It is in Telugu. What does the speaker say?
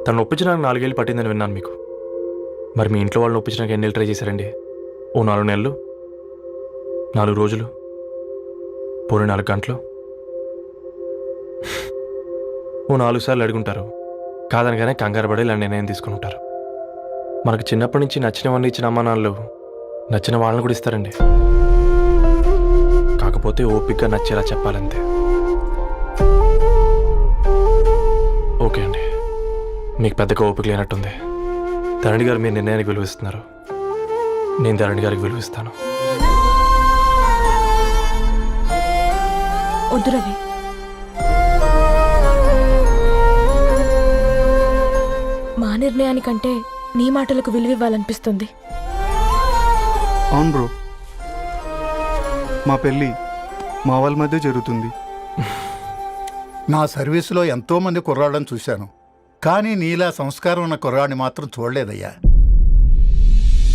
తను ఒప్పించడానికి 4 ఏళ్ళు పట్టిందని విన్నాను మీకు. మరి మీ ఇంట్లో వాళ్ళని ఒప్పించడానికి ఎన్ని నెలలు ట్రై చేశారండి? ఓ 4 నెలలు, 4 రోజులు, పోనీ 4 గంటలు, ఓ 4 సార్లు అడుగుంటారు. కాదనగానే కంగారు పడి ఇలా నిర్ణయం తీసుకుని ఉంటారు. మనకు చిన్నప్పటి నుంచి నచ్చినవన్నీ ఇచ్చిన అమ్మా నాన్నలు నచ్చిన వాళ్ళని కూడా ఇస్తారండి. కాకపోతే ఓపికగా నచ్చేలా చెప్పాలంతే. ఓకే అండి, మీకు పెద్దగా ఓపిక లేనట్టుంది. ధరణి గారు మీ నిర్ణయానికి విలువిస్తున్నారు, నేను ధరణి గారికి విలువిస్తాను. వద్దు రవి, మా నిర్ణయానికంటే నీ మాటలకు విలువివ్వాలనిపిస్తుంది. అవును బ్రో, మా పెళ్ళి మా వాళ్ళ మధ్య జరుగుతుంది. నా సర్వీసులో ఎంతోమంది కుర్రాళ్ళని చూశాను, కానీ నీలా సంస్కారం ఉన్న కుర్రాడిని మాత్రం చూడలేదయ్యా.